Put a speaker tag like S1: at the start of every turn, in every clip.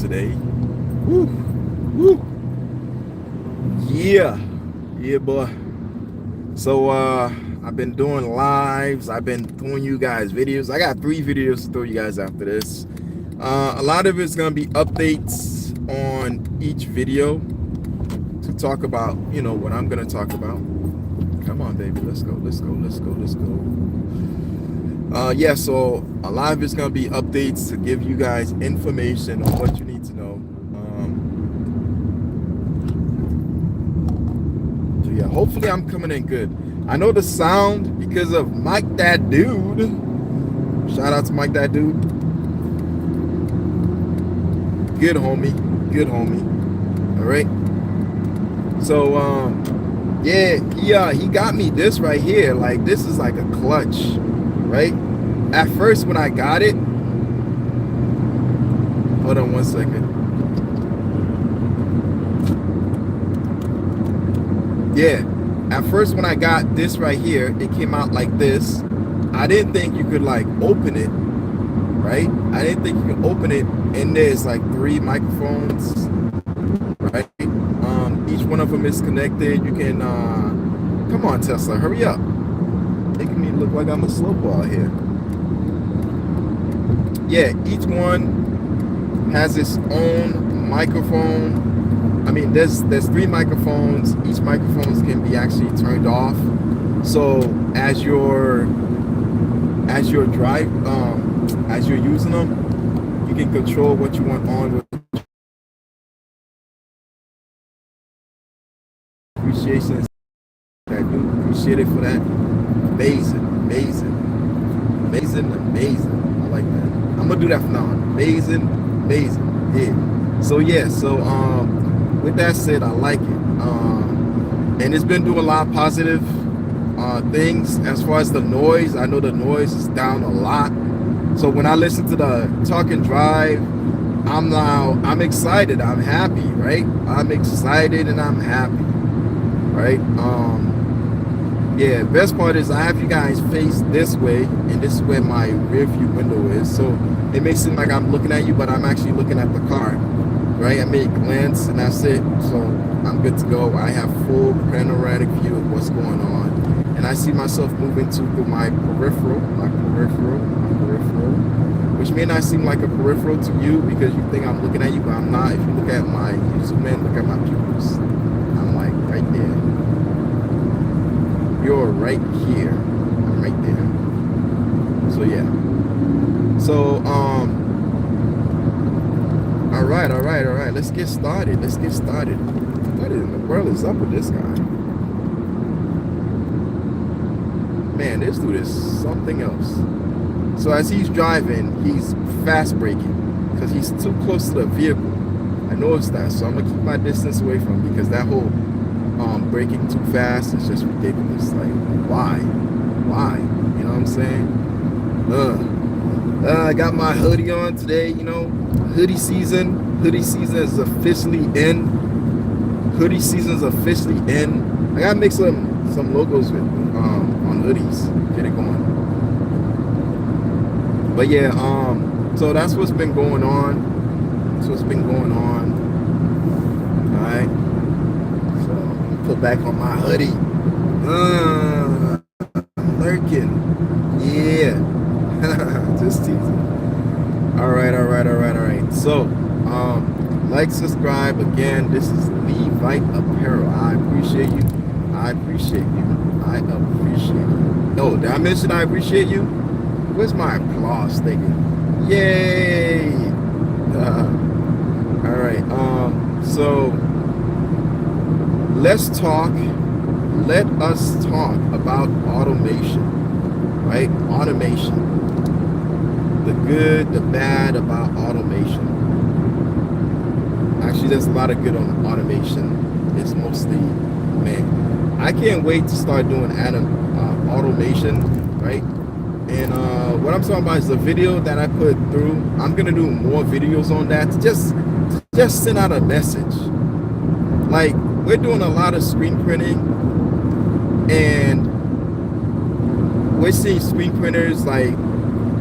S1: today. Woo, woo. Yeah, boy. So I've been doing lives. I've been throwing you guys videos. I got 3 videos to throw you guys after this. A lot of it's gonna be updates on each video to talk about, you know, what I'm gonna talk about. Come on, baby, let's go. Yeah, so a lot of it's gonna be updates to give you guys information on what you need to know. So yeah, hopefully I'm coming in good. I know the sound because of Mike That Dude. Shout out to Mike That Dude. Good homie. All right. So yeah, he got me this right here. Like, this is like a clutch, right? At first when I got it, hold on one second. Yeah, at first when I got this right here, it came out like this. I didn't think you could like open it, right? I didn't think you could open it, and there's like 3 microphones, right? Each one of them is connected. You can come on, Tesla, hurry up, making me look like I'm a slowball here. Yeah, each one has its own microphone. I mean, there's 3 microphones. Each microphone can be actually turned off. So as you're using them, you can control what you want on. With appreciation, I do appreciate it for that. Amazing. I like that. I'm gonna do that from now on. Amazing. Yeah. So yeah. So with that said, I like it. And it's been doing a lot of positive things as far as the noise. I know the noise is down a lot. So when I listen to the talk and drive, I'm excited. I'm happy, right? I'm excited and I'm happy, right? Yeah, best part is I have you guys face this way, and this is where my rear view window is. So it may seem like I'm looking at you, but I'm actually looking at the car, right? I make a glance and that's it. So I'm good to go. I have full panoramic view of what's going on. And I see myself moving through my peripheral, which may not seem like a peripheral to you because you think I'm looking at you, but I'm not. If you look at you zoom in, look at my pupils. I'm like right there. You're right here. I'm right there. So yeah. So all right. Let's get started. What in the world is up with this guy? Man, this dude is something else. So as he's driving, he's fast braking because he's too close to the vehicle. I noticed that, so I'm gonna keep my distance away from him because that whole braking too fast is just ridiculous. Like, why? You know what I'm saying? I got my hoodie on today. You know, hoodie season is officially in. I gotta make some logos with on hoodies. Get it going. But yeah, so that's what's been going on. Alright. So put back on my hoodie. Lurking. Yeah. Just teasing. Alright. So like, subscribe. Again, this is Levite Apparel. I appreciate you. Oh, did I mention I appreciate you? Where's my applause thingy? Yay! All right. So let us talk about automation, right? Automation. The good, the bad about automation. Actually, there's a lot of good on automation. It's mostly, man, I can't wait to start doing automation, right? And what I'm talking about is the video that I put through. I'm gonna do more videos on that to just send out a message. Like, we're doing a lot of screen printing, and we're seeing screen printers like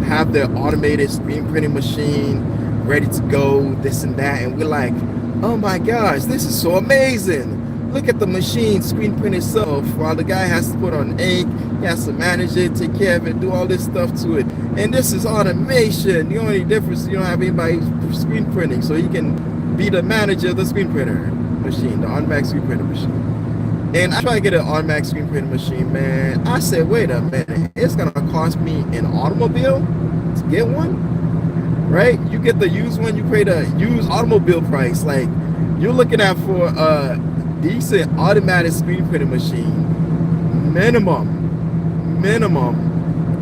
S1: have their automated screen printing machine ready to go, this and that, and we're like, oh my gosh, this is so amazing. Look at the machine screen print itself, while the guy has to put on ink, he has to manage it, take care of it, do all this stuff to it. And this is automation. The only difference is you don't have anybody screen printing, so he can be the manager of the screen printer machine, the automatic screen printer machine. And I tried to get an automatic screen printer machine, man. I said, wait a minute, it's gonna cost me an automobile to get one, right? You get the used one, you pay the used automobile price. Like, you're looking at for a decent automatic screen printing machine, minimum,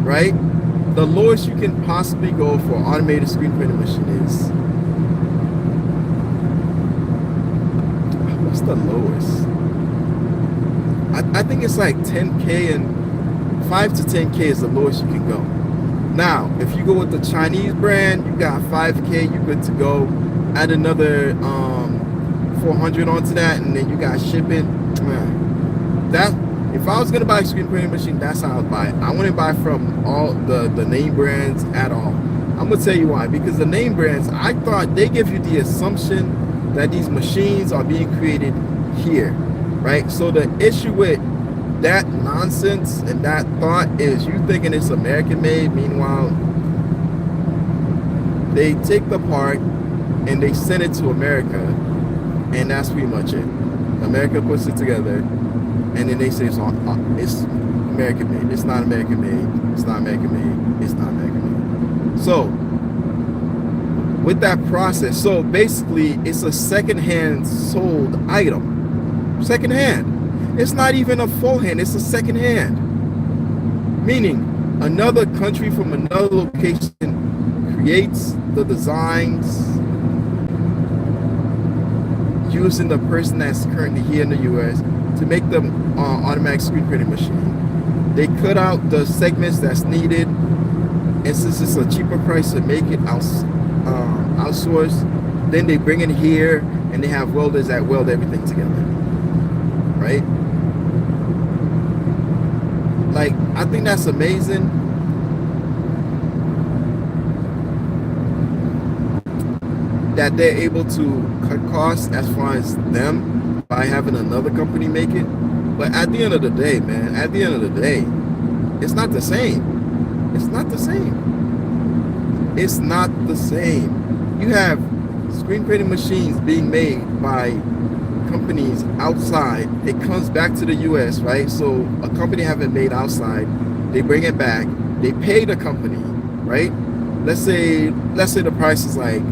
S1: right? The lowest you can possibly go for an automated screen printing machine is, what's the lowest? I think it's like 10K, and 5 to 10K is the lowest you can go. Now, if you go with the Chinese brand, you got 5K, you're good to go. Add another 400 onto that, and then you got shipping. That, if I was gonna buy a screen printing machine, that's how I'd buy it. I wouldn't buy from all the name brands at all. I'm gonna tell you why. Because the name brands, I thought they give you the assumption that these machines are being created here, right? So the issue with that nonsense and that thought is you thinking it's American made. Meanwhile, they take the part and they send it to America, and that's pretty much it. America puts it together, and then they say it's American made. It's not American made. It's not American made. It's not American made. So with that process, so basically it's a secondhand sold item. Secondhand. It's not even a full hand, it's a second hand. Meaning another country from another location creates the designs using the person that's currently here in the US to make the automatic screen printing machine. They cut out the segments that's needed, and since it's a cheaper price to make it outsourced, then they bring it here and they have welders that weld everything together, right? Like, I think that's amazing. That they're able to cut costs as far as them by having another company make it. But at the end of the day, man, at the end of the day, it's not the same. It's not the same. It's not the same. You have screen printing machines being made by companies outside. It comes back to the US, right? So a company having made outside, they bring it back, they pay the company, right? Let's say the price is like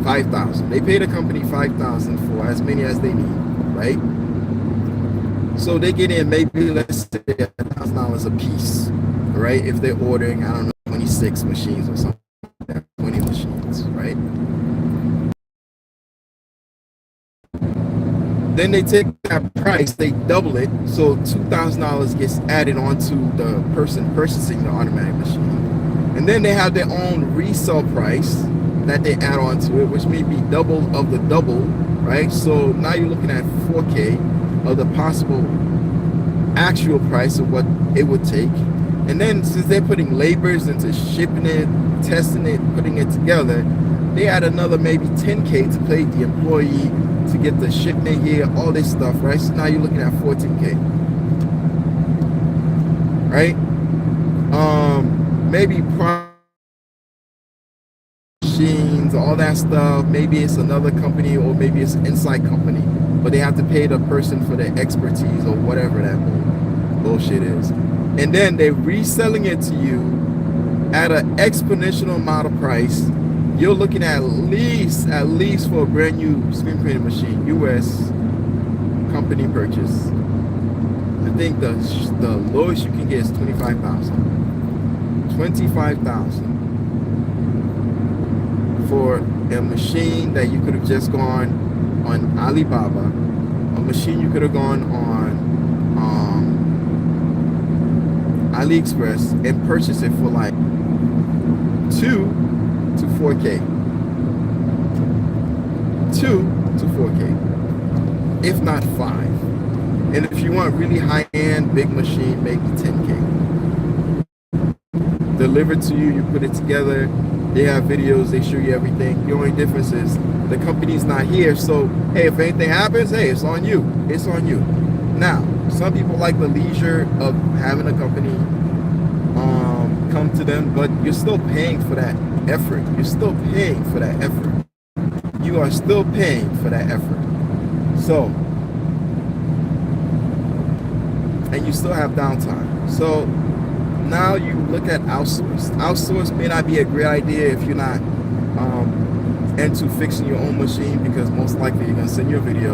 S1: $5,000. They pay the company $5,000 for as many as they need, right? So they get in maybe, let's say, $1,000 a piece, right? If they're ordering, I don't know, 26 machines or something, 20 machines, right? Then they take that price, they double it, so $2,000 gets added onto the person purchasing the automatic machine. And then they have their own resale price that they add on to it, which may be double of the double, right? So now you're looking at 4K of the possible actual price of what it would take. And then since they're putting labors into shipping it, testing it, putting it together, they add another maybe 10K to pay the employee to get the shipment here, all this stuff, right? So now you're looking at 14K, right? Maybe machines, all that stuff. Maybe it's another company, or maybe it's an inside company, but they have to pay the person for their expertise or whatever that bullshit is. And then they're reselling it to you at an exponential amount of price. You're looking at least for a brand new screen printing machine, US company purchase. I think the lowest you can get is $25,000. $25,000 for a machine that you could have just gone on Alibaba, a machine you could have gone on AliExpress and purchased it for like 2 to 4K. 2 to 4K, if not 5. And if you want really high-end, big machine, maybe 10K. Delivered to you, you put it together, They have videos, they show you everything. The only difference is the company's not here. So, hey, if anything happens, hey, it's on you. It's on you. Now, some people like the leisure of having a company come to them, but you're still paying for that effort. You're still paying for that effort. You are still paying for that effort. So, and you still have downtime. So now you look at outsource. Outsource may not be a great idea if you're not into fixing your own machine, because most likely you're gonna send your video.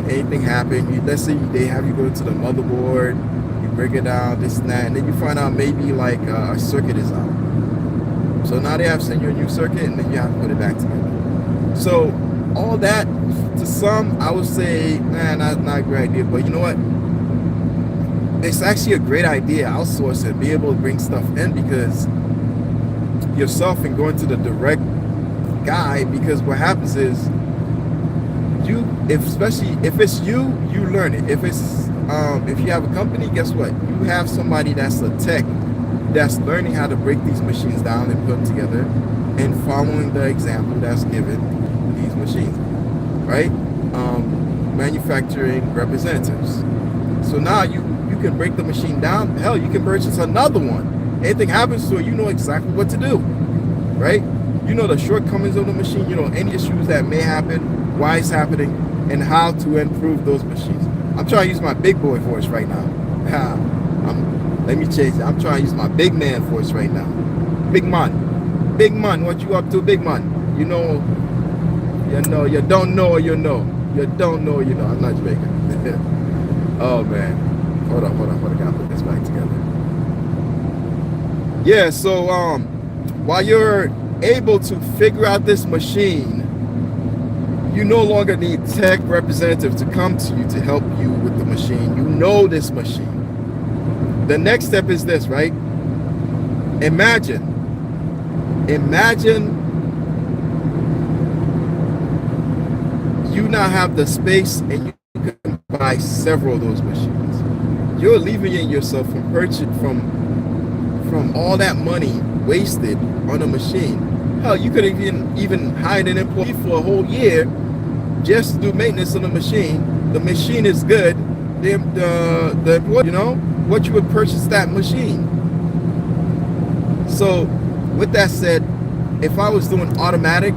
S1: Anything happen, let's say they have you go to the motherboard, you break it down, this and that, and then you find out maybe like a circuit is out. So now they have to send you a new circuit, and then you have to put it back together. So all that, to some, I would say, man, that's not a great idea. But you know what? It's actually a great idea, outsource it, be able to bring stuff in, because yourself and going to the direct guy, because what happens is especially if it's you learn it. If it's if you have a company, guess what? You have somebody that's a tech that's learning how to break these machines down and put them together and following the example that's given these machines, right? Manufacturing representatives. So now you can break the machine down. Hell, you can purchase another one. Anything happens to it, you know exactly what to do, right? You know the shortcomings of the machine, you know any issues that may happen, why it's happening, and how to improve those machines. I'm trying to use my big boy voice right now. Let me change it. I'm trying to use my big man voice right now. Big man, what you up to, big man? You know, you don't know, you know. You don't know, you know. I'm not Jamaican. Oh man, hold on. Gotta put this back together. Yeah. So while you're able to figure out this machine, you no longer need tech representative to come to you to help you with the machine. You know this machine. The next step is this, right? Imagine you now have the space and you can buy several of those machines. You're alleviating yourself from purchase from all that money wasted on a machine. Hell, you could even hire an employee for a whole year just to do maintenance on the machine. The machine is good. The employee, you know, what you would purchase that machine. So with that said, if I was doing automatic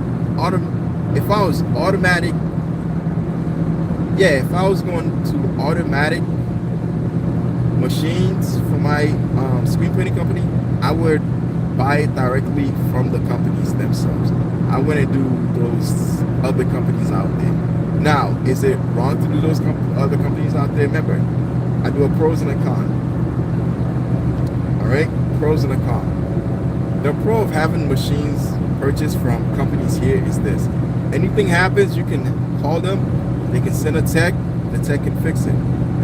S1: machines for my screen printing company, I would buy it directly from the companies themselves. I wouldn't do those other companies out there. Now, is it wrong to do those other companies out there? Remember, I do a pros and a con. All right, pros and a con. The pro of having machines purchased from companies here is this: anything happens, you can call them. They can send a tech. The tech can fix it.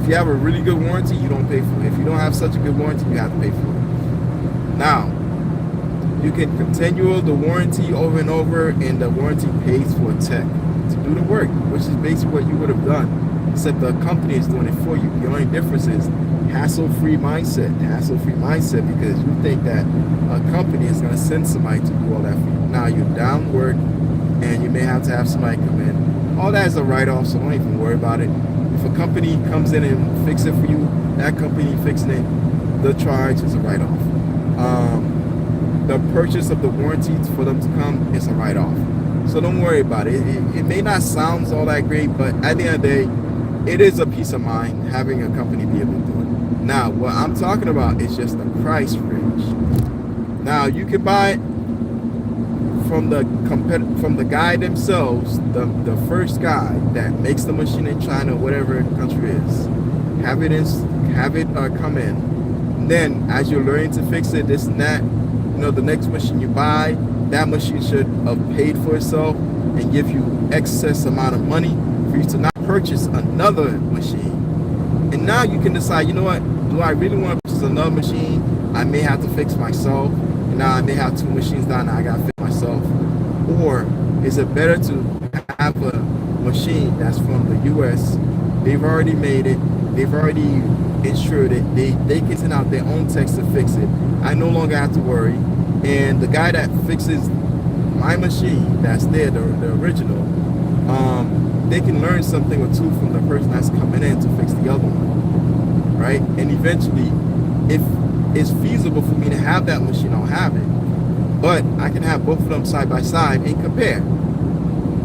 S1: If you have a really good warranty, you don't pay for it. If you don't have such a good warranty, you have to pay for it. Now, you can continue the warranty over and over, and the warranty pays for a tech to do the work, which is basically what you would have done, except the company is doing it for you. The only difference is hassle-free mindset. Hassle-free mindset, because you think that a company is going to send somebody to do all that for you. Now you're down work, and you may have to have somebody come in. All that is a write-off, so don't even worry about it. If a company comes in and fix it for you, that company fixing it, the charge is a write-off. The purchase of the warranty for them to come is a write-off. So don't worry about it. It may not sound all that great, but at the end of the day, it is a peace of mind having a company be able to do it. Now, what I'm talking about is just the price range. Now, you can buy it from the guy themselves, the first guy that makes the machine in China, whatever country it is. Have it come in. And then, as you're learning to fix it, this and that, you know, the next machine you buy, that machine should have paid for itself and give you excess amount of money for you to not purchase another machine. And now you can decide, you know what, do I really want to purchase another machine? I may have to fix myself. And now I may have two machines down, now I got to fix myself. Or is it better to have a machine that's from the US? They've already made it. They've already insured it. They can send out their own techs to fix it. I no longer have to worry. And the guy that fixes my machine that's there, the original, they can learn something or two from the person that's coming in to fix the other one, right? And eventually, if it's feasible for me to have that machine, I'll have it. But I can have both of them side by side and compare.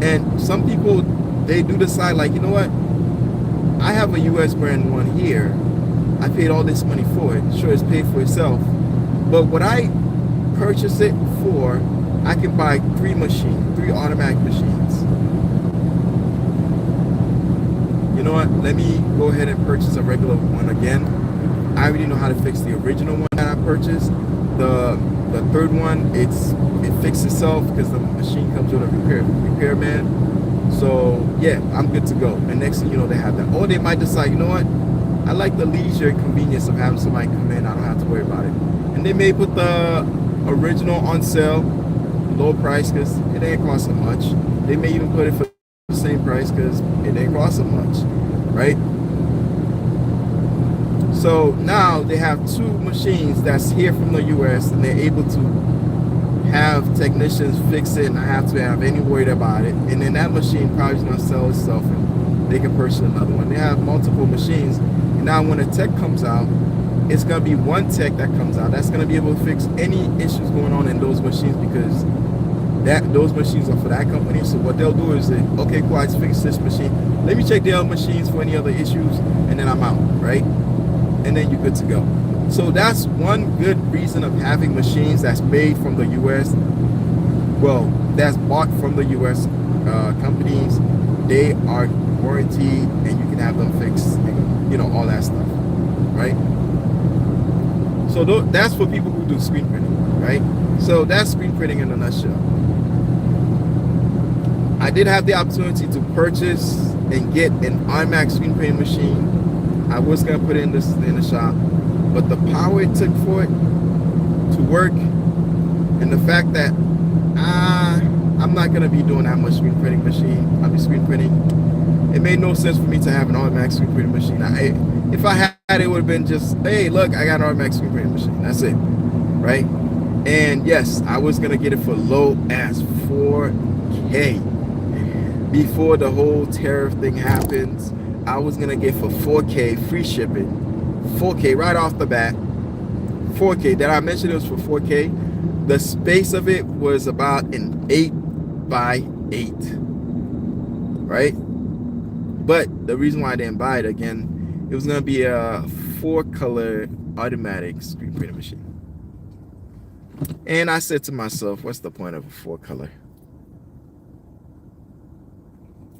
S1: And some people, they do decide, like, you know what? I have a US brand one here. I paid all this money for it. Sure, it's paid for itself. But what I purchase it for, I can buy three automatic machines. You know what? Let me go ahead and purchase a regular one again. I already know how to fix the original one that I purchased. The third one, it fixed itself because the machine comes with a repairman. So yeah, I'm good to go. And next thing you know, they have that. Or they might decide, you know what? I like the leisure and convenience of having somebody come in. I don't have to worry about it. And they may put the original on sale, low price, because it ain't cost so much. They may even put it for the same price because it ain't cost so much, right? So now they have two machines that's here from the US, and they're able to have technicians fix it, and I have to have any worried about it. And then that machine probably is going to sell itself, and they can purchase another one. They have multiple machines, and now when a tech comes out, it's going to be one tech that comes out that's going to be able to fix any issues going on in those machines, because those machines are for that company. So what they'll do is say, okay, cool, I just fixed this machine. Let me check the other machines for any other issues, and then I'm out, right? And then you're good to go. So that's one good reason of having machines that's made from the US. Well, that's bought from the US companies. They are warranted, and you can have them fixed, and, you know, all that stuff, right? So that's for people who do screen printing, right? So that's screen printing in a nutshell. I did have the opportunity to purchase and get an iMac screen printing machine. I was gonna put it in the shop, but the power it took for it to work, and the fact that I'm not gonna be doing that much screen printing machine. I'll be screen printing. It made no sense for me to have an automatic screen printing machine. If I had it, would have been just, hey, look, I got an automatic screen printing machine. That's it, right? And yes, I was gonna get it for low as 4K before the whole tariff thing happens. I was gonna get for 4K free shipping, 4K right off the bat. 4K. Did I mention it was for 4K? The space of it was about an 8x8, right? But the reason why I didn't buy it, again, it was gonna be a 4-color automatic screen printing machine. And I said to myself, what's the point of a 4-color?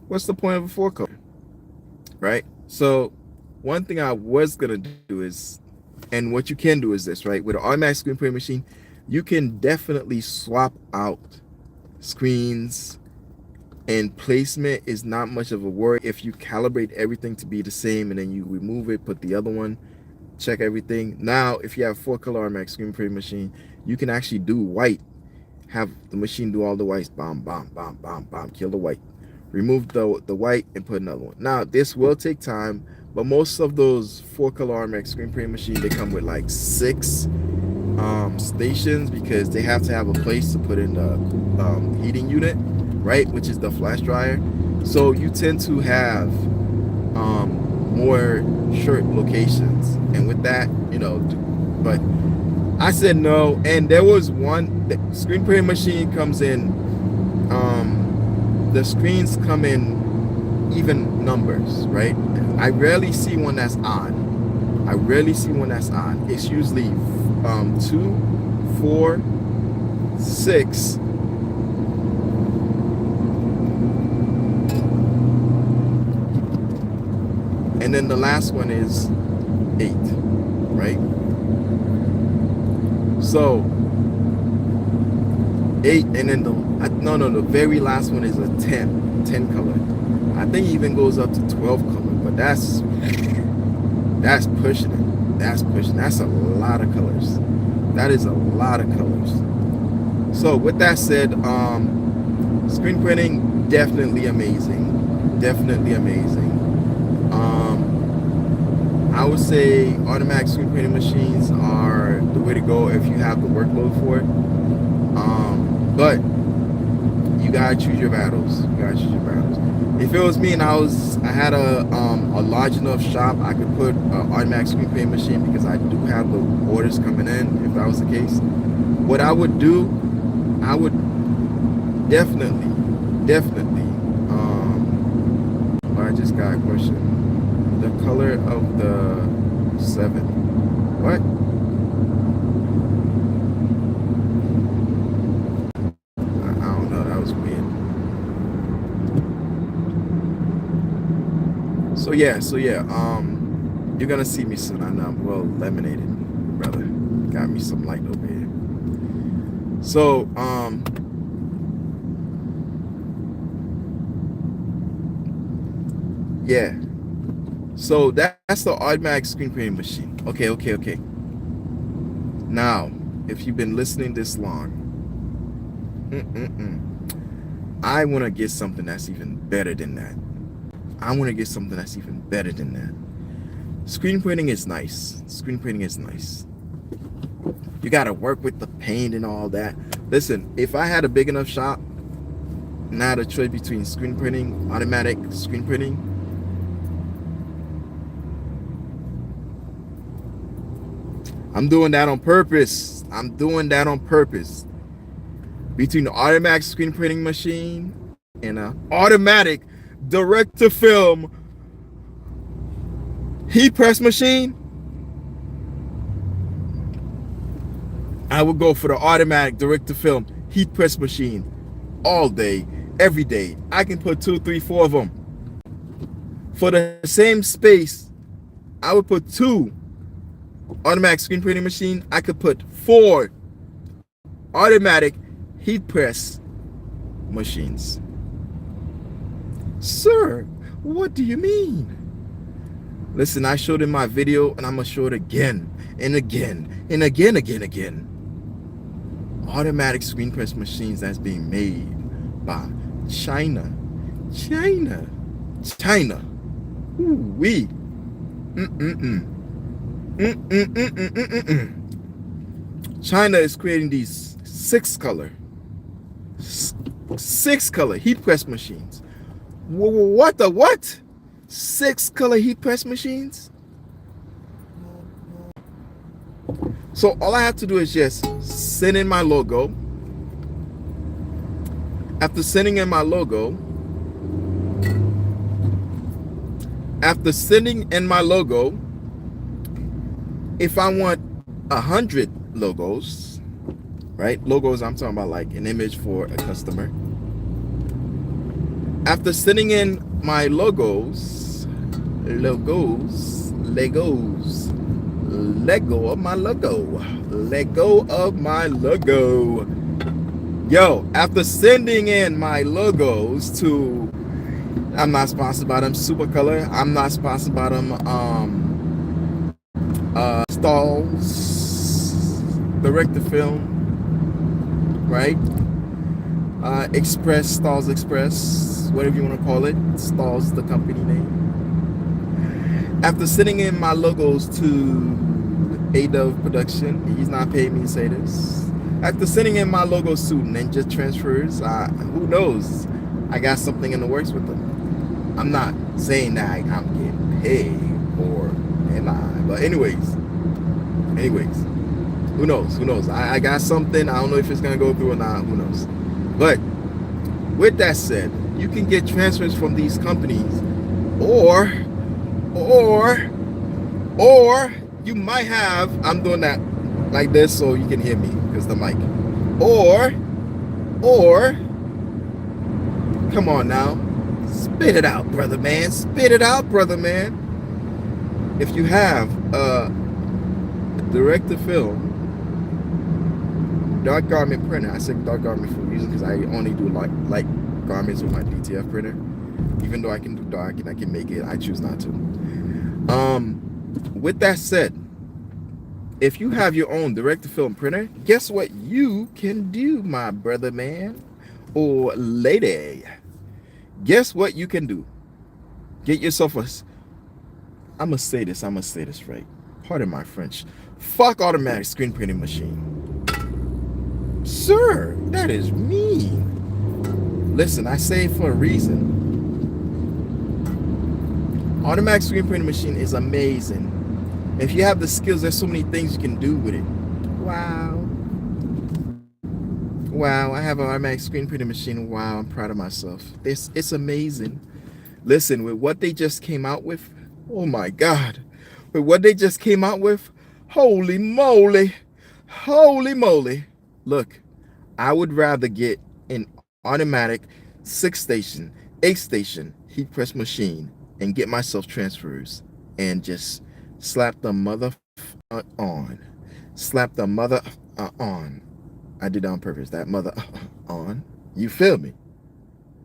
S1: What's the point of a 4-color? Right? So one thing I was gonna do is, and what you can do is this, right? With an automatic screen printing machine, you can definitely swap out screens, and placement is not much of a worry if you calibrate everything to be the same, and then you remove it, put the other one, check everything. Now, if you have a 4-color automatic screen printing machine, you can actually do white, have the machine do all the whites, bomb, bomb, bomb, bomb, bomb, kill the white. Remove the white and put another one. Now, this will take time, but most of those 4-color automatic screen printing machines, they come with like 6 stations, because they have to have a place to put in the heating unit, right, which is the flash dryer. So you tend to have more short locations, and with that, you know, but I said no. And there was one, the screen printing machine comes in, the screens come in even numbers, right? I rarely see one that's odd. I rarely see one that's odd. It's usually 2, 4, 6, and then the last one is 8, right? So 8, and then the very last one is a 10 color. I think it even goes up to 12 color, but that's pushing it. That's pushing. That's a lot of colors. That is a lot of colors. So with that said, screen printing, definitely amazing. Definitely amazing. I would say automatic screen printing machines are the way to go if you have the workload for it. But you gotta choose your battles. If it was me and I had a large enough shop, I could put an automatic screen printing machine, because I do have the orders coming in. If that was the case, what I would do, I would definitely. I just got a question. The color of the 7. What? I don't know. That was weird. So yeah. You're gonna see me soon. I know I'm well laminated, brother. Got me some light over here. So yeah. So that's the automatic screen printing machine. Okay. Now, if you've been listening this long, I want to get something that's even better than that. Screen printing is nice. You got to work with the paint and all that. Listen, if I had a big enough shop, and I had a choice between screen printing, automatic screen printing, I'm doing that on purpose. Between the automatic screen printing machine and an automatic direct-to-film heat press machine, I would go for the automatic direct-to-film heat press machine all day, every day. I can put 2, 3, 4 of them. For the same space, I would put 2 automatic screen printing machine. I could put 4 automatic heat press machines. Sir, what do you mean? Listen, I showed in my video, and I'm gonna show it again and again. Automatic screen press machines that's being made by China. Ooh-wee. China is creating these 6-color heat press machines. What the what? 6-color heat press machines? So all I have to do is just send in my logo. After sending in my logo, if I want 100 logos, right? Logos, I'm talking about like an image for a customer. After sending in my Lego of my logo. Yo, after sending in my logos to, I'm not sponsored by them Supercolor, I'm not sponsored by them Stalls, direct-to-film, right? Stalls Express, whatever you want to call it. Stalls the company name. After sending in my logos to A-Dove Production, he's not paying me to say this. After sending in my logos to Ninja Transfers, who knows? I got something in the works with them. I'm not saying that I'm getting paid, or am I? But anyways, who knows? I got something. I don't know if it's gonna go through or not. Who knows? But with that said, you can get transfers from these companies, or you might have, I'm doing that like this so you can hear me because the mic, or come on now, spit it out, brother man. If you have a direct-to-film dark garment printer, I said dark garment for a reason because I only do light garments with my DTF printer. Even though I can do dark and I can make it, I choose not to. With that said, if you have your own direct-to-film printer, guess what you can do, my brother man or lady? Guess what you can do? Get yourself a, I'm gonna say this right. Pardon my French. Fuck automatic screen printing machine. Sir, that is mean. Listen, I say it for a reason. Automatic screen printing machine is amazing. If you have the skills, there's so many things you can do with it. Wow. Wow, I have an automatic screen printing machine. Wow, I'm proud of myself. It's amazing. Listen, with what they just came out with, oh my God. With what they just came out with, holy moly. Holy moly. Look, I would rather get an automatic 6-station, 8-station heat press machine and get myself transfers and just slap the mother on. Slap the mother on. I did that on purpose. That mother on. You feel me?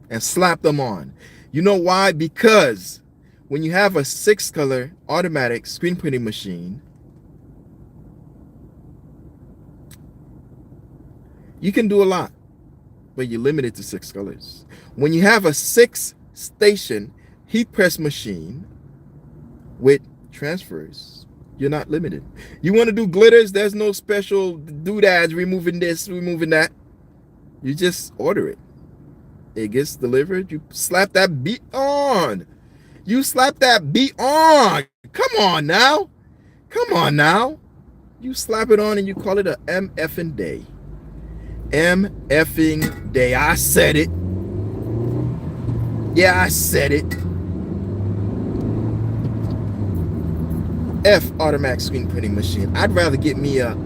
S1: And slap them on. You know why? Because when you have a 6-color automatic screen printing machine, you can do a lot, but you're limited to 6 colors. When you have a 6-station heat press machine with transfers, you're not limited. You want to do glitters? There's no special doodads, removing this, removing that. You just order it. It gets delivered. You slap that beat on. You slap that beat on. Come on now. Come on now. You slap it on and you call it a MFing day. MFing day. I said it. Yeah, I said it. F automatic screen printing machine. I'd rather get me a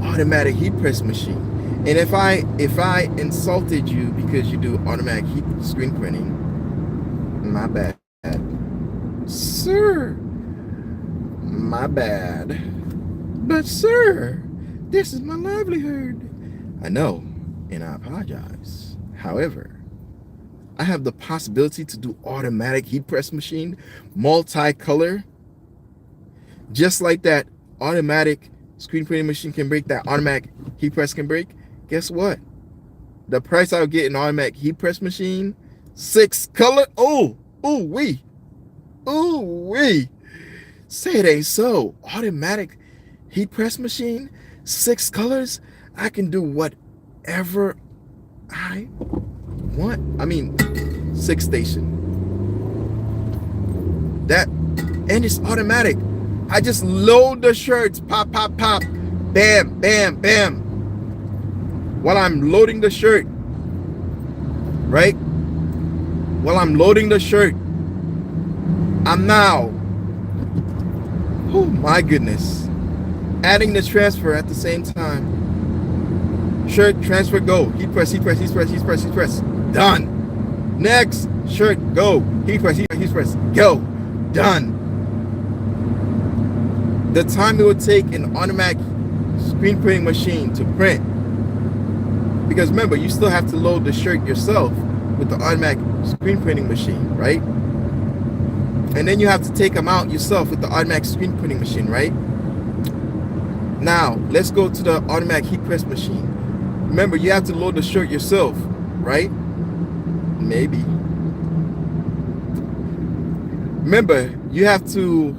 S1: automatic heat press machine. And if I insulted you because you do automatic heat screen printing, my bad. Sir, my bad. But sir, this is my livelihood. I know, and I apologize. However, I have the possibility to do automatic heat press machine, multicolor, just like that automatic screen printing machine can break, that automatic heat press can break. Guess what? The price I'll get an automatic heat press machine, 6 color. Oh, ooh wee. Ooh wee. Say it ain't so. Automatic heat press machine, 6 colors. I can do whatever I want. I mean, 6-station. That, and it's automatic. I just load the shirts, pop, pop, pop, bam, bam, bam. While I'm loading the shirt, right? While I'm loading the shirt, I'm now, oh my goodness, adding the transfer at the same time. Shirt, transfer, go. Heat press, heat press, heat press, heat press, heat press. Done. Next, shirt, go. Heat press, heat press, heat press, go. Done. The time it would take an automatic screen printing machine to print, because remember, you still have to load the shirt yourself with the automatic screen printing machine, right? And then you have to take them out yourself with the automatic screen printing machine, right? Now, let's go to the automatic heat press machine. Remember, you have to load the shirt yourself, right? Maybe. Remember, you have to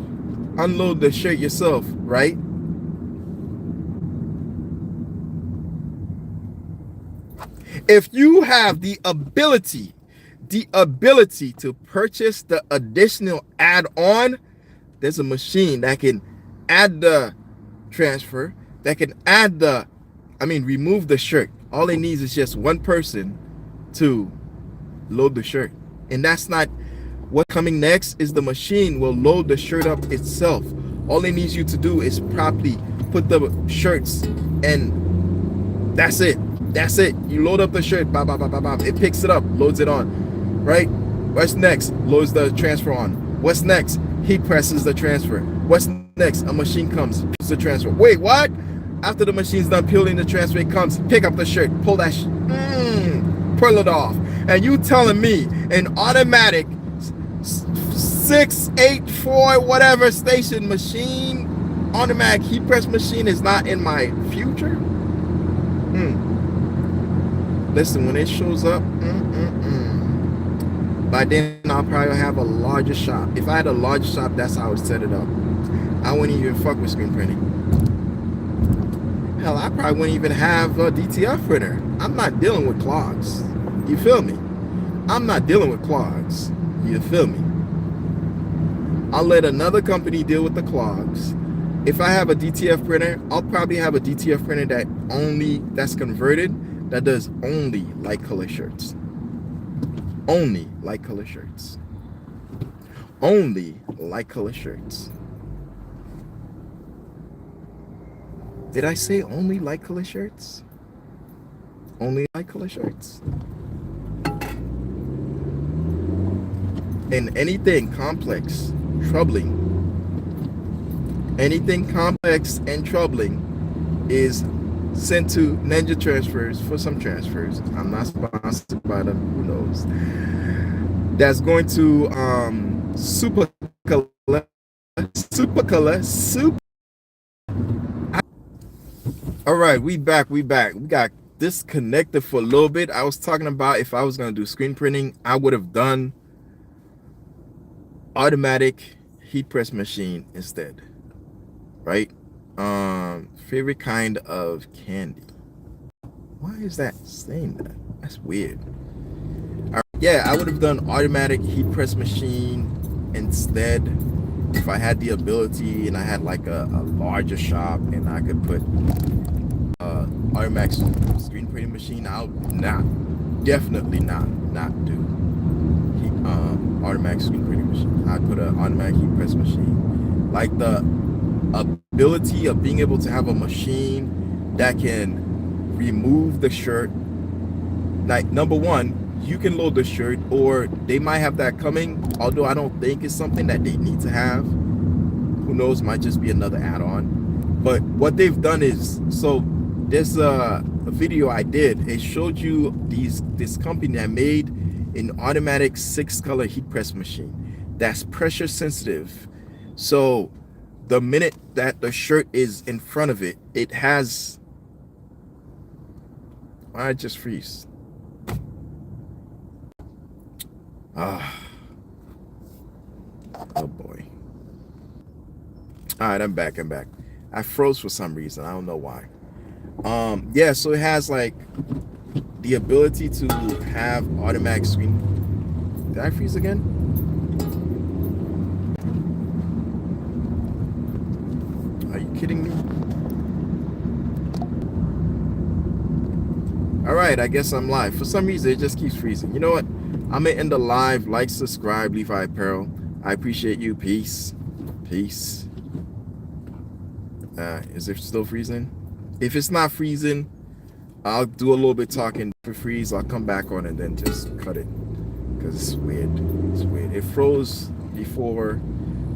S1: unload the shirt yourself, right? If you have the ability to purchase the additional add-on, there's a machine that can add the transfer, that can add the, remove the shirt. All it needs is just one person to load the shirt. And that's not what's coming next. Is the machine will load the shirt up itself. All it needs you to do is properly put the shirts, and that's it. That's it. You load up the shirt, bop, bop, bop, bop, bop. It picks it up, loads it on, right? What's next? Loads the transfer on. What's next? Heat presses the transfer. What's next? A machine comes, puts the transfer. Wait, what? After the machine's done peeling the transfer, it comes, pick up the shirt, pull that, pull it off. And you telling me an automatic 6, 8, 4, whatever station machine, automatic heat press machine is not in my future? Listen, when it shows up, by then I'll probably have a larger shop. If I had a larger shop, that's how I would set it up. I wouldn't even fuck with screen printing. Hell, I probably wouldn't even have a DTF printer. I'm not dealing with clogs. You feel me? I'm not dealing with clogs. You feel me? I'll let another company deal with the clogs. If I have a DTF printer, I'll probably have a DTF printer that's converted, that does only light color shirts. Only light color shirts. Only light color shirts. Did I say only light color shirts? Only light color shirts. And anything complex, troubling, anything complex and troubling is sent to Ninja Transfers for some transfers. I'm not sponsored by them, who knows. That's going to Super Color. All right, we back. We got disconnected for a little bit. I was talking about if I was going to do screen printing, I would have done automatic heat press machine instead, right? Favorite kind of candy. Why is that saying that? That's weird. All right, yeah, I would have done automatic heat press machine instead if I had the ability and I had like a larger shop and I could put automatic screen printing machine. I'll definitely not do automatic screen printing machine. I'd put an automatic heat press machine. Like the ability of being able to have a machine that can remove the shirt. Like, number one, you can load the shirt, or they might have that coming, although I don't think it's something that they need to have. Who knows, might just be another add-on. But what they've done is, so there's a video I did, it showed you this company that made an automatic 6-color heat press machine that's pressure sensitive. So the minute that the shirt is in front of it, it has, I just freeze. Oh boy. All right, I'm back. I froze for some reason. I don't know why. Yeah, so it has like the ability to have automatic screen. Did I freeze again? Are you kidding me? All right, I guess I'm live. For some reason, it just keeps freezing. You know what? I'm gonna end the live. Like, subscribe, Levi Apparel. I appreciate you. Peace. Peace. Is it still freezing? If it's not freezing, I'll do a little bit talking. If it freeze, I'll come back on and then just cut it, because it's weird. It's weird. It froze before,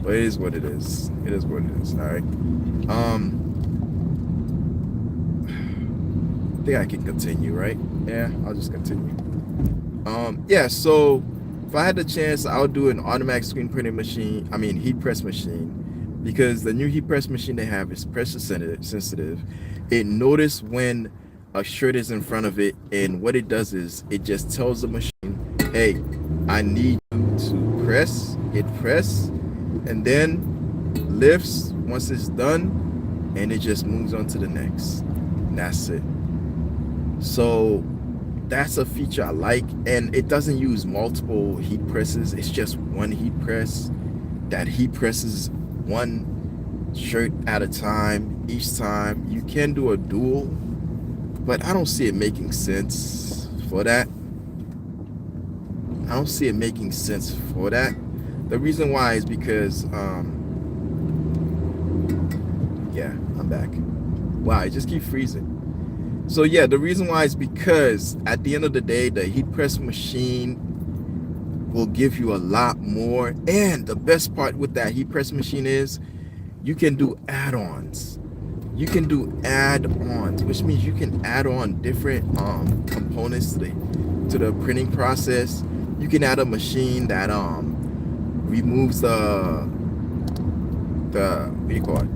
S1: but it is what it is. It is what it is. All right. I think I can continue, right? Yeah, I'll just continue. Yeah, so if I had the chance, I would do an automatic screen printing machine. I mean, heat press machine, because the new heat press machine they have is pressure sensitive. It notices when a shirt is in front of it, and what it does is it just tells the machine, hey, I need you to press. It press and then lifts once it's done, and it just moves on to the next, and that's it. So that's a feature I like, and it doesn't use multiple heat presses. It's just one heat press that heat presses one shirt at a time. Each time you can do a dual, but I don't see it making sense for that. I don't see it making sense for that. The reason why is because yeah, I'm back. Wow, it just keeps freezing. So yeah, the reason why is because at the end of the day, the heat press machine will give you a lot more. And the best part with that heat press machine is you can do add-ons. You can do add-ons, which means you can add on different components to the printing process. You can add a machine that removes the what do you call it?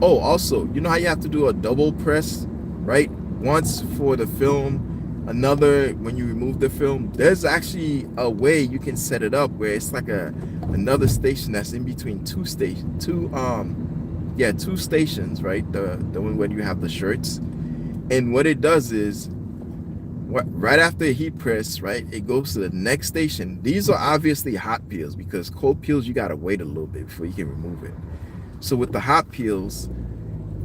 S1: Oh, also, you know how you have to do a double press, right? Once for the film, another when you remove the film. There's actually a way you can set it up where it's like another station that's in between two yeah, 2 stations, right? The one where you have the shirts. And what it does is, right after a heat press, right, it goes to the next station. These are obviously hot peels, because cold peels, you got to wait a little bit before you can remove it. So with the hot peels,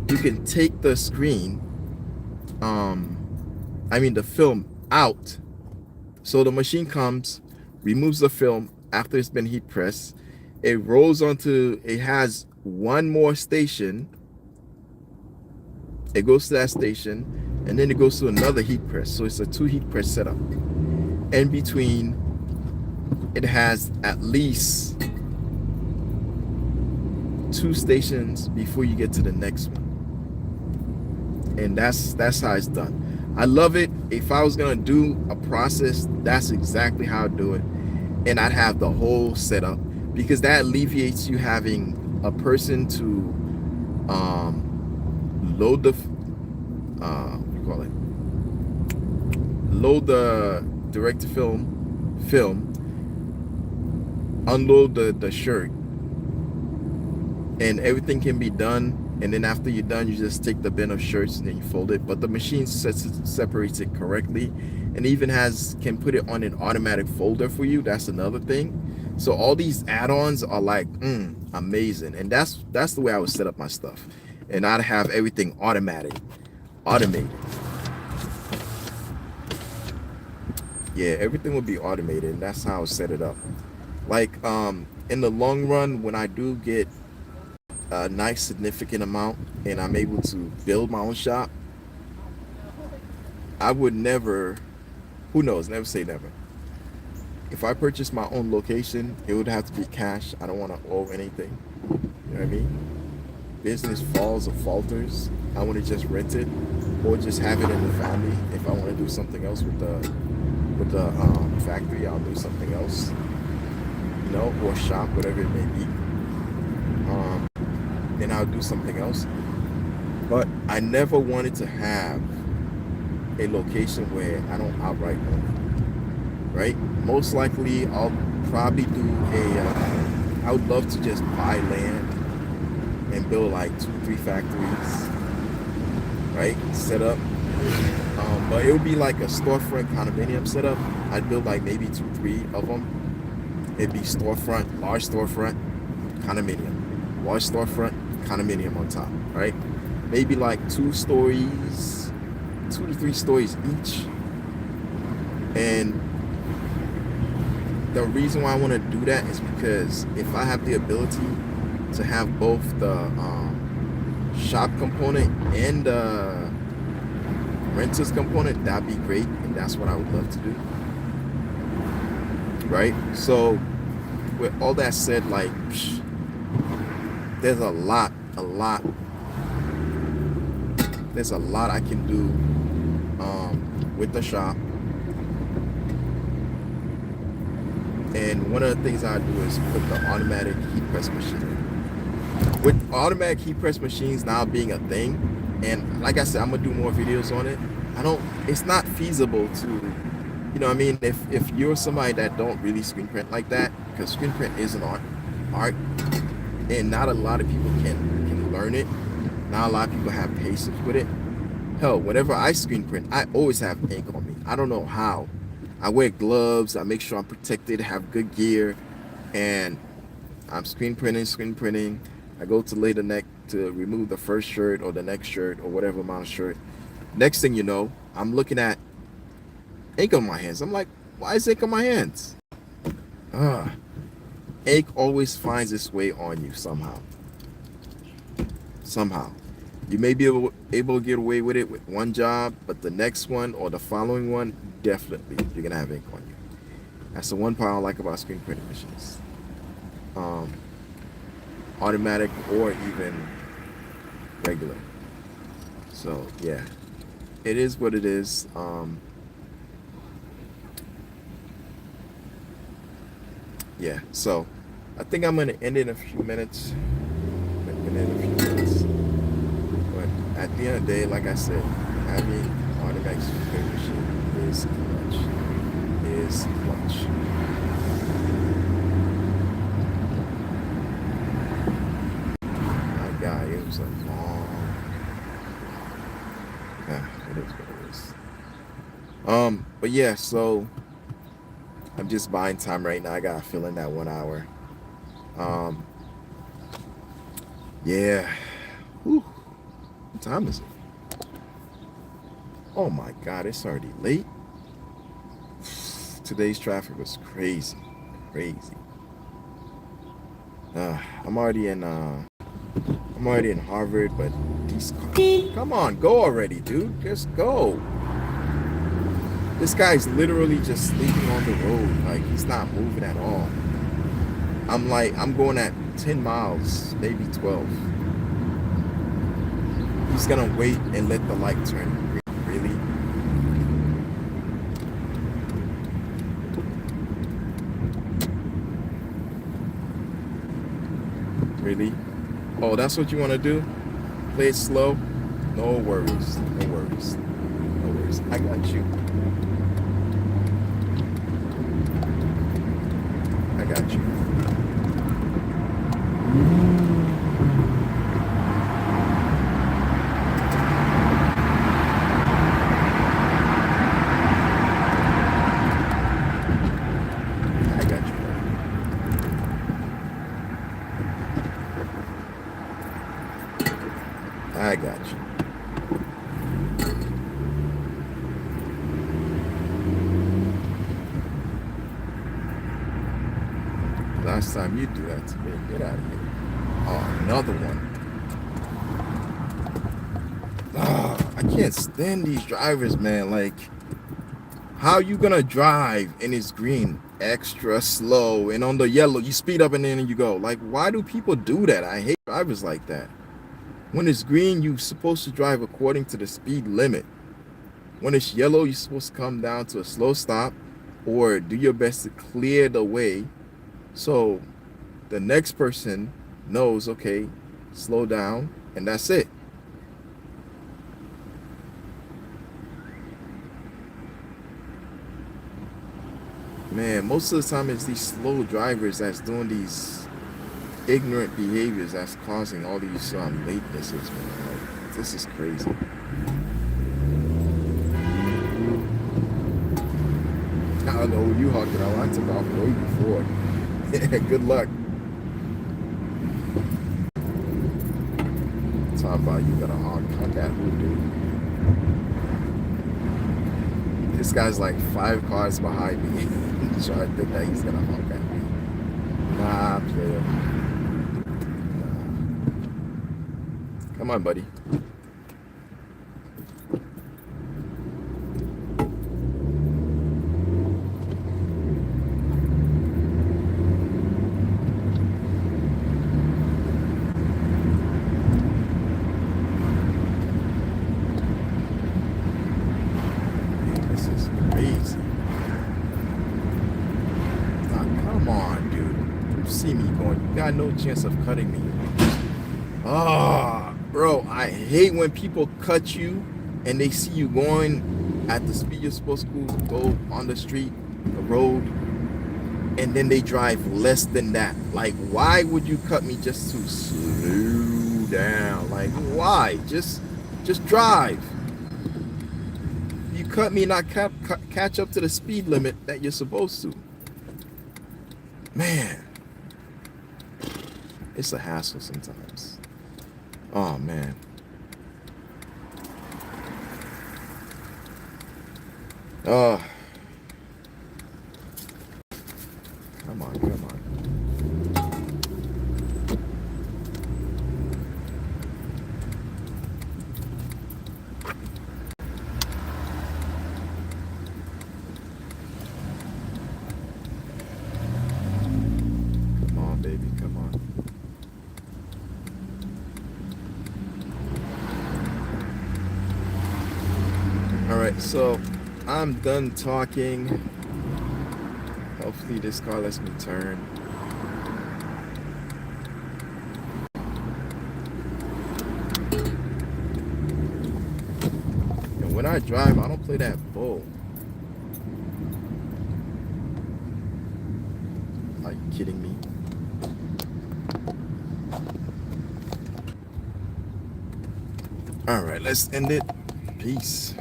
S1: you can take the screen, the film out. So the machine comes, removes the film after it's been heat pressed. It rolls onto, it has one more station. It goes to that station, and then it goes to another heat press. So it's a 2 heat press setup. In between, it has at least 2 stations before you get to the next one. And that's how it's done. I love it. If I was gonna do a process, that's exactly how I'd do it. And I'd have the whole setup, because that alleviates you having a person to load the what do you call it? Load the direct to film, unload the shirt, and everything can be done. And then after you're done, you just take the bin of shirts and then you fold it. But the machine separates it correctly, and even can put it on an automatic folder for you. That's another thing. So all these add-ons are like amazing. And that's the way I would set up my stuff. And I'd have everything automated. Yeah, everything would be automated, and that's how I would set it up. Like in the long run, when I do get a nice significant amount and I'm able to build my own shop, I would never, who knows, never say never. If I purchase my own location, it would have to be cash. I don't want to owe anything. You know what I mean? Business falls or falters, I want to just rent it, or just have it in the family. If I want to do something else with the factory, I'll do something else, or shop, whatever it may be. Then I'll do something else. But I never wanted to have a location where I don't outright own it, right? Most likely, I'll probably do I would love to just buy land and build like 2-3 factories, right? Set up. But it would be like a storefront condominium setup. I'd build like maybe 2-3 of them. It'd be storefront, large storefront, condominium, large storefront, condominium on top, right? Maybe like 2 stories, 2 to 3 stories each. And the reason why I want to do that is because if I have the ability to have both the shop component and the renters component, that'd be great, and that's what I would love to do, right? So with all that said, like, there's a lot I can do with the shop. And one of the things I do is put the automatic heat press machine in. With automatic heat press machines now being a thing, and like I said, I'm gonna do more videos on it. It's not feasible to, if you're somebody that don't really screen print like that, because screen print is an art, and not a lot of people can learn it. Not a lot of people have patience with it. Hell, whenever I screen print, I always have ink on me. I don't know how. I wear gloves, I make sure I'm protected, have good gear, and I'm screen printing. I go to lay the neck to remove the first shirt or the next shirt or whatever amount of shirt. Next thing you know, I'm looking at ink on my hands. I'm like, why is ink on my hands? Ink always finds its way on you somehow. You may be able to get away with it with one job, but the next one or the following one, definitely you're gonna have ink on you. That's the one part I like about screen printing machines. Automatic or even regular. So yeah, it is what it is. Yeah, so I think I'm gonna end it in a few minutes. But at the end of the day, like I said, having automatic screen printing machine is clutch. My guy, a long. Yeah, it is what it is. But yeah, so I'm just buying time right now. I got a feeling that 1 hour. Yeah. Whew. What time is it? Oh my God, it's already late. Today's traffic was crazy. Crazy. I'm already in Harvard, but these cars, come on, go already, dude. Just go. This guy's literally just sleeping on the road. Like, he's not moving at all. I'm going at 10 miles, maybe 12. He's gonna wait and let the light turn green. Really? Really? Oh, that's what you want to do? Play it slow? No worries. No worries. No worries. I got you. I got you. I got you. I got you. Last time you do that to me, get out of here. Oh, another one. I can't stand these drivers, man. Like, how you gonna drive and it's green extra slow, and on the yellow you speed up and then you go? Like, why do people do that? I hate drivers like that. When it's green, you're supposed to drive according to the speed limit. When it's yellow, you're supposed to come down to a slow stop or do your best to clear the way so the next person knows, okay, slow down, and that's it. Man, most of the time it's these slow drivers that's doing these ignorant behaviors that's causing all these latenesses, man. Like, this is crazy. I don't know who you hogging out. I took off way before. Good luck. Talking about you got a hog at who, dude? This guy's like 5 cars behind me. So I think that he's gonna honk at me. Nah, player. Nah. Come on, buddy. No chance of cutting me. Bro, I hate when people cut you and they see you going at the speed you're supposed to go on the street, the road, and then they drive less than that. Like, why would you cut me just to slow down? Like, why? Just drive. You cut me and I catch up to the speed limit that you're supposed to. Man. It's a hassle sometimes. Oh, man. Oh. Come on, come on. Come on, baby, come on. Alright, so I'm done talking. Hopefully this car lets me turn. And when I drive, I don't play that bull. Are you kidding me? All right, let's end it. Peace.